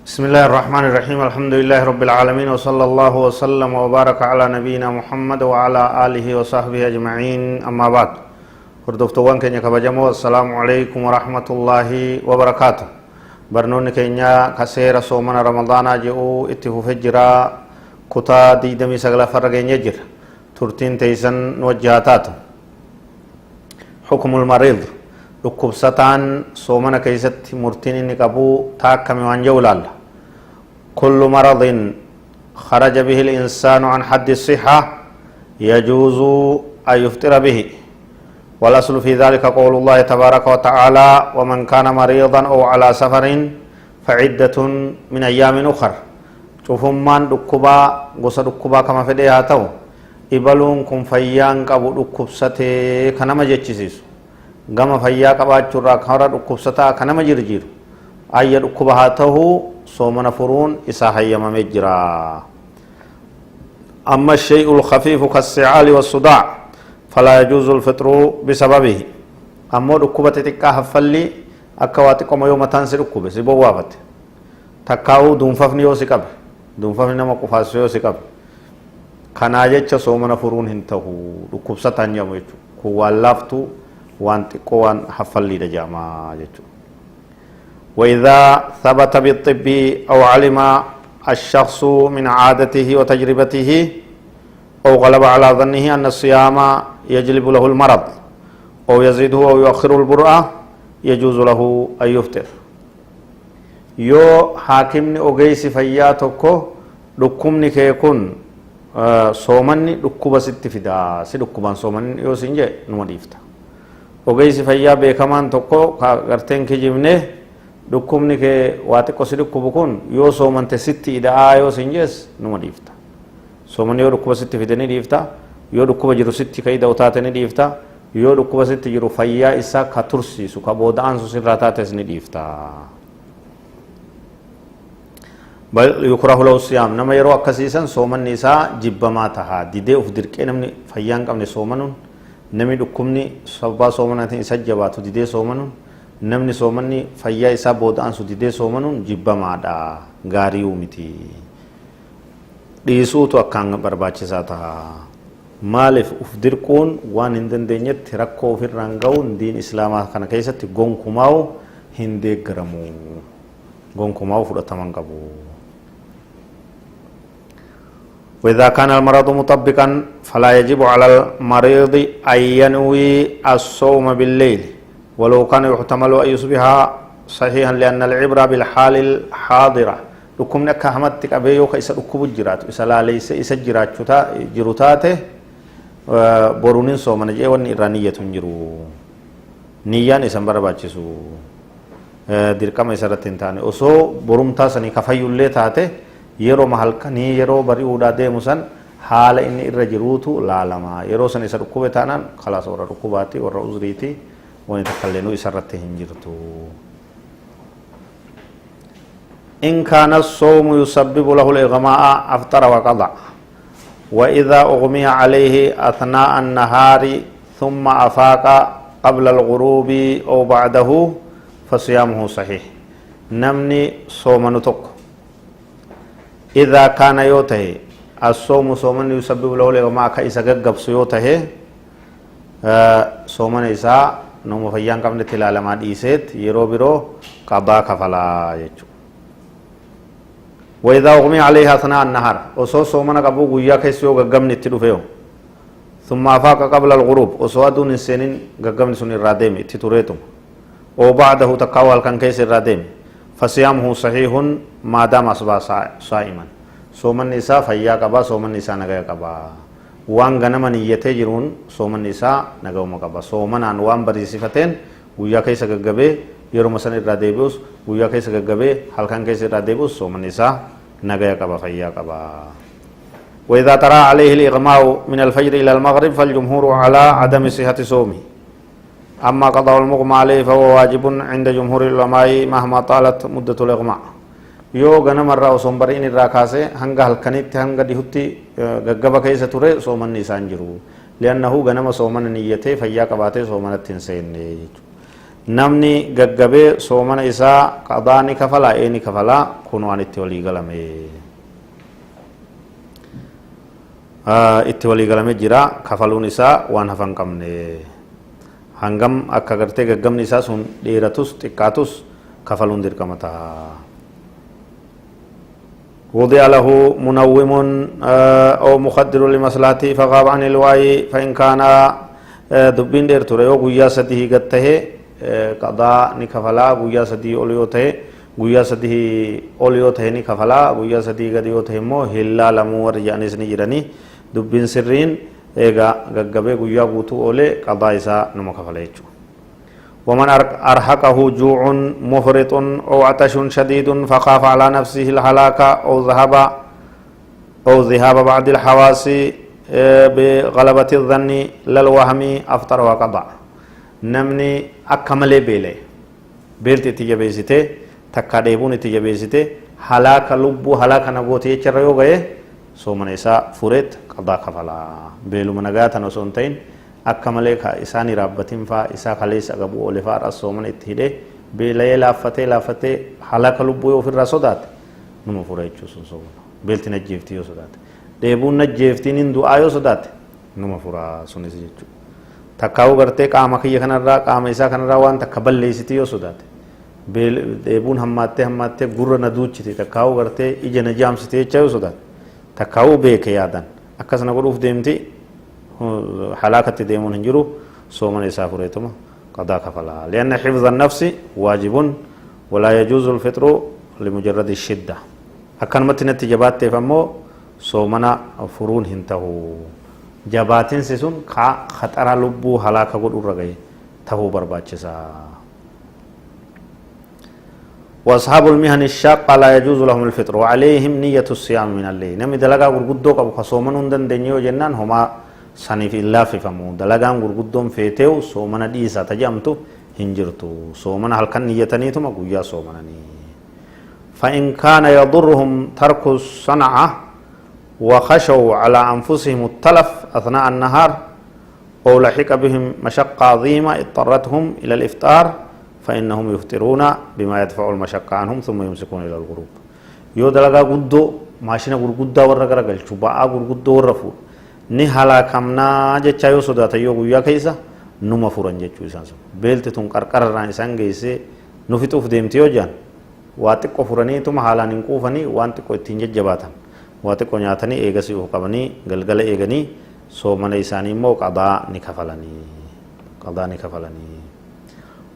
بسم الله الرحمن الرحيم الحمد لله رب العالمين وصلى الله وسلم وبارك على نبينا محمد وعلى آله وصحبه أجمعين أما بعد هردفتوان كينيا كبجمو السلام عليكم ورحمة الله وبركاته برنون كينيا كسير صومنا رمضان جئو اتفو فجرا كتا دي دمي سغلا فرقين يجر ترتين تيسن وجهاتات حكم المريض لكبستان صومنا كيست مرتين نقبو تاكم وانجولال كل مرض خرج به الإنسان عن حد الصحة يجوز أن يفطر به والأصل في ذلك قول الله تبارك وتعالى ومن كان مريضا أو على سفر فعدة من أيام أخر شوفهم من دكبا غصة دكبا كما فديها تو إبلون كن فيان كابو دكبسته كنما جيتشيسيسو gama fayyaa qabaachuurraa kan dhukkubsataa kanama jirjiiru ayya dhukkuba haa ta'u soomana furuun isaa hayyamamee jira amma shay'ul khafiifu kas-si'aali was-sudaa' falaa yajuuzu al-fitru bisababihi ammoo dhukkuba xixiqqaa haffalli akka waa xiqqoma yoo mataan si dhukkube si bowwaafate takkaa'uu duunfafni yoo si qabe duunfafni nama qufaasu yoo si qabe kanaa jecha soomana furuun hin ta'u dhukkubsataan jedhamu jechuudha kun waan laaftuu وان تقوان حفلي دجاما جتو وإذا ثبت بالطب أو علم الشخص من عادته وتجربته أو غلب على ظنه أن الصيام يجلب له المرض أو يزيده أو يؤخر البرء يجوز له أن يفطر يو حاكمني أوغيس فياتوكو دكمني كيكون صومني دكوبا ست فدا سي دكوبان صومني يو سنجي نمديفتا ogeessi fayyaa beekamaan tokko garteen kijibne dhukkubni kee waa xiqqoo si dhukkubu kun yoo soomante sitti ida'aa yoo sin jees numa dhiifta soomanni yoo dhukkuba sitti fide ni dhiifta yoo dhukkuba jiru sitti ka ida'u taate ni dhiifta yoo dhukkuba sitti jiru fayyaa isaa ka tursiisu ka booda'aansu sirraa taates ni dhiifta bal yukrahu lahu siyaam nama yeroo akkasiisan soomanni isaa jibbamaa tahaa didee uf dirqee namni fayyaan qabne soomanuun namni dhukkubni sababa soomanaatiin isa jabaatu didee soomanuun namni soomanni fayyaa isaa booda'aansu didee soomanuun jibbamaadha gaarii miti dhiisuutu akkaan barbaachisaa taha maaliif uf dirquun waan hin dandeenyetti rakkoo ofirraan ga'uun diin islaamaa kana keessatti gonkumaa'u hin deeggaramu gonkumaa'u fudhataman qabu وإذا كان المرض مطبقا فلا يجب على المريض أن ينوي الصوم بالليل ولو كان يحتمل أن يصبح صحيحا لأن العبرة بالحال الحاضرة لكم نك همتك أبيو كيس ركوب الجرات إسلا ليس إسجرات جروتاته برونين صوم نجي والنيرانية جرو نيان إسمبر باتشسو dirqama isarratti hin taane osoo borumtaa sanii kafayyullee taate yeroo mahalkanii yeroo bari'uudhaa deemu san haala inni irra jiruutu laalama yeroo san isa dhukkube taanaan khalaas warra dhukkubaati warra uzriiti wani takkalleenu isarratti hin jirtu in kaana as-sawmu yusabbibu lahu al-ighma'a aftara wa qada wa idha ughmiya alayhi athnaa an-nahari thumma afaqa qabla al-ghurubi aw ba'dahu fasiyamuhu sahih namni soomanu tokko إذا كان يوته الصوم صومن يسبب له لما كإسا جب سيوته صومن إسا نوم فيان كم نتلال ما ديسات يرو برو قضاء كفلا يجو وإذا أغمي عليها أثناء النهار وصو صومن قبو غيا كيسيو جب نتلو فيو ثم أفاق قبل الغروب وصو دون السنين جب نسون الرادم تتوريتم وبعده تقاول كان كيس الرادم فصيامه صحيح ما دام أصبح صائما صومن نساء فيا قبا صومن نساء نجا قبا وان غنم نيته جرون صومن نساء نجا قبا صومن عن وان بريسفتين ويا كيس غغبه يرو مسن الراديبوس ويا كيس غغبه هل كان كيس الراديبوس صومن نساء نجا قبا فيا قبا وإذا ترى عليه الإغماء من الفجر إلى المغرب فالجمهور على عدم صحة صومه أما قضاء المغمى عليه فهو واجب عند جمهور العلماء مهما طالت مدة الإغماء يو غنم الرأو صنبرين الراكاسة هنگا هلكنيت هنگا ديهوتي غغبا كيسة توري صومن نيسان جرو لأنه غنم صومن نيته فيا قباته صومن التنسين نمني غغبه صومنا إسا قضاني كفلا إني كفلا كنوان اتولي غلمي اتولي غلمي جرا كفلون إسا وان هفن قمني هنگم أكا غرتي غغم نسا سن ديرتوس تقاتوس كفلون دير كمتا وضع له منوم أو مخدر لمصلحته فغاب عن الوعي فإن كان دبين دير تريو غويا سديه غته قضاء نكفلا غويا سدي أوليوته غويا سديه أوليوته نكفلا غويا سدي غديوته مو هلا لمور جانس نجراني دبين سرين إيغا غغبه غويا غوتو أولي قضاء إسا نمو كفلا يجو ومن أرهقه جوع مفرط أو عطش شديد فخاف على نفسه الهلاك أو ذهاب بعض الحواس بغلبة الظن للوهم أفطر وقضى نمني أكمل بيلي بيلت تجبيسته تكاديبون تجبيسته هلاك لب هلاك نبوتي يجريو غيه سومن إسا فريت قضى كفلا بيلو منغاتا نسونتين أكمل إساني رابطين فا إسا خليس أقبو أولفا رسومن اتهده بيلي لافته هلاك لب يوفر رسودات نمو فريتشو سومن بيلت نجيفتي يوسودات deebuun najjeeftiin hin du'aa yoo sodaate numa furaa sunis jechuudha. Takkaa'uu gartee qaama kiyya kanarraa qaama isaa kanarraa waan takka balleessiti yoo sodaate deebuun hammaattee gurra na duuchite takkaa'uu gartee ija na jaamsite jecha yoo sodaate takkaa'uu beeke yaadan akkasana godhuuf deemti halaakatti deemuun hin jiru soomana isaa fureetuma qadaa kafalaa. Lianna xifza nafsi waajibun walaa yajuuzu lfixru limujarradi shidda. Akkanumatti natti jabaatteef ammoo soomana furuun hin tahu jabaatinsi sun khaxara lubbuu halaaka godhurra gahe tahuu barbaachisa. وأصحاب المهن الشاقة لا يجوز لهم الفطر وعليهم نية الصيام من الليل نمي دلقا غرغدو قبو خصومن هندن دنيو جنان هما سنف الله في فمو دلقا غرغدو فيتيو صومنا ديسا تجامتو هنجرتو صومنا هل كان نيتنيتو مقويا صومناني فإن كان يضرهم ترك الصنعة وخشوا على أنفسهم التلف أثناء النهار أو لحق بهم مشقة عظيمة اضطرتهم إلى الإفطار فإنهم يفطرون بما يدفع المشقة عنهم ثم يمسكون إلى الغروب يو دلقا قدو ماشينا قرقودا ورقرقل شباء قرقودو ورفو نهلا كمنا جتشا يو صداتا يو قويا كيسا نما فرن جتشو إسانسو بيلت تنقرقر ران إسان جيسي نفتوف ديمتيو جان واتقو فرني تم حالا ننقوفني وانتقو اتنجج جباتا واتقو نياتني إيغسي وقبني غلغل إيغني صومن إساني مو قضاء نكفلني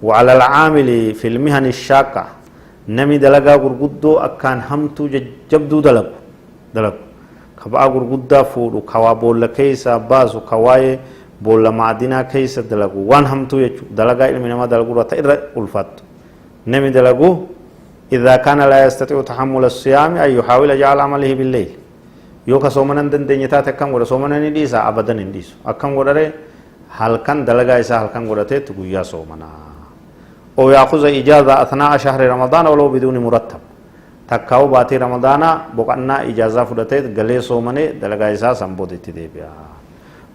وعلى العامل في المهن الشاقة نمي دلقا غرغدو أكان همتو جبدو دلق كبا غرغدا فودو كوا بولا كيسا باسو كواي بولا معدنا كيسا دلقو وان همتو يجو دلقا علمي نما دلقو رتا إرى ألفات نمي دلقو إذا كان لا يستطيع تحمل الصيام أن يحاول جعل عمله بالليل يوكا صومنا دنيتا تكام غدا صومنا نديسا أبدا نديسو أكام غدا halkan dalagaa isaa halkan godhateetti guyyaa soomanaa أو يأخذ إجازة أثناء شهر رمضان ولو بدون مرتب تكاو باتي رمضان بقنا إجازة فدتت قلي صومني دلقا إساسا بودت ديبيا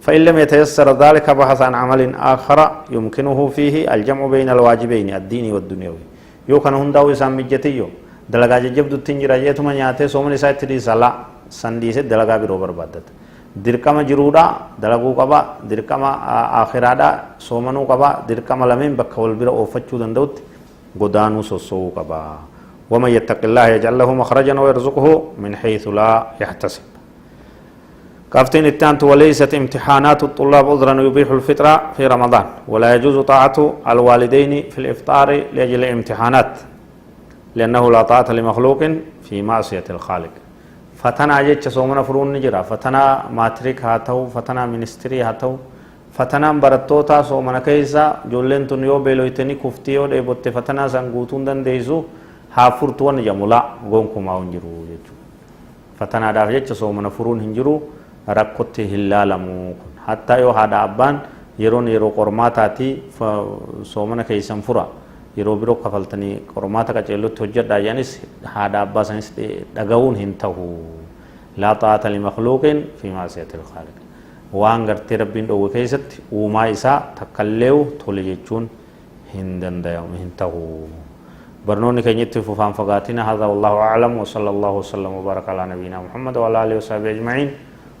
فإن لم يتيسر ذلك بحث عن عمل آخر يمكنه فيه الجمع بين الواجبين الديني والدنيوي يو كان هنداو إسام مجتيو دلقا جبدو تنجر جيتما نياتي صومني سايت دي سلا سنديس دلقا برو بربادت dirqama jiruudha dalaguu qaba dirqama akhiraadha soomanuu qaba dirqama lameen bakka wal bira oofachuu danda'utti godaanuu sossoo'uu qaba ومن يتق الله يجعل له مخرجا ويرزقه من حيث لا يحتسب كافتين التانت وليست امتحانات الطلاب عذرا يبيح الفطرة في رمضان ولا يجوز طاعة الوالدين في الإفطار لأجل الامتحانات لأنه لا طاعة لمخلوق في معصية الخالق فتنا جيتش صومنا فرون نجرا فتنا ماتريك هاتو فتنا منستري هاتو فتنا برتوتا صومنا كيسا جولين تنيو بيلويتني كفتيو دي بوت فتنا سانغوتون دن ديزو هافورتون جمولا غونكو ماونجرو جيتشو فتنا داف جيتش صومنا فرون هنجرو ركوتي هلالمو حتى يو هذا أبان يرون يرو قرماتاتي صومنا كيسا فرا yeroo biroo kafaltanii qormaata qaceellotti hojjedha jaanis haadha abbaa sanis dhaga'uun hin tahu laa xaa'ata limakhluuqin fi maasiyati ilkhaaliq waan gartee rabbiin dhowwe keessatti uumaa isaa takkalleewu tole jechuun هندن دايم هنتهو برنوني كنيت فان فقاتنا هذا والله أعلم وصلى الله وسلم وبارك على نبينا محمد وعلى آله وصحبه أجمعين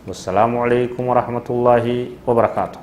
والسلام عليكم ورحمة الله وبركاته.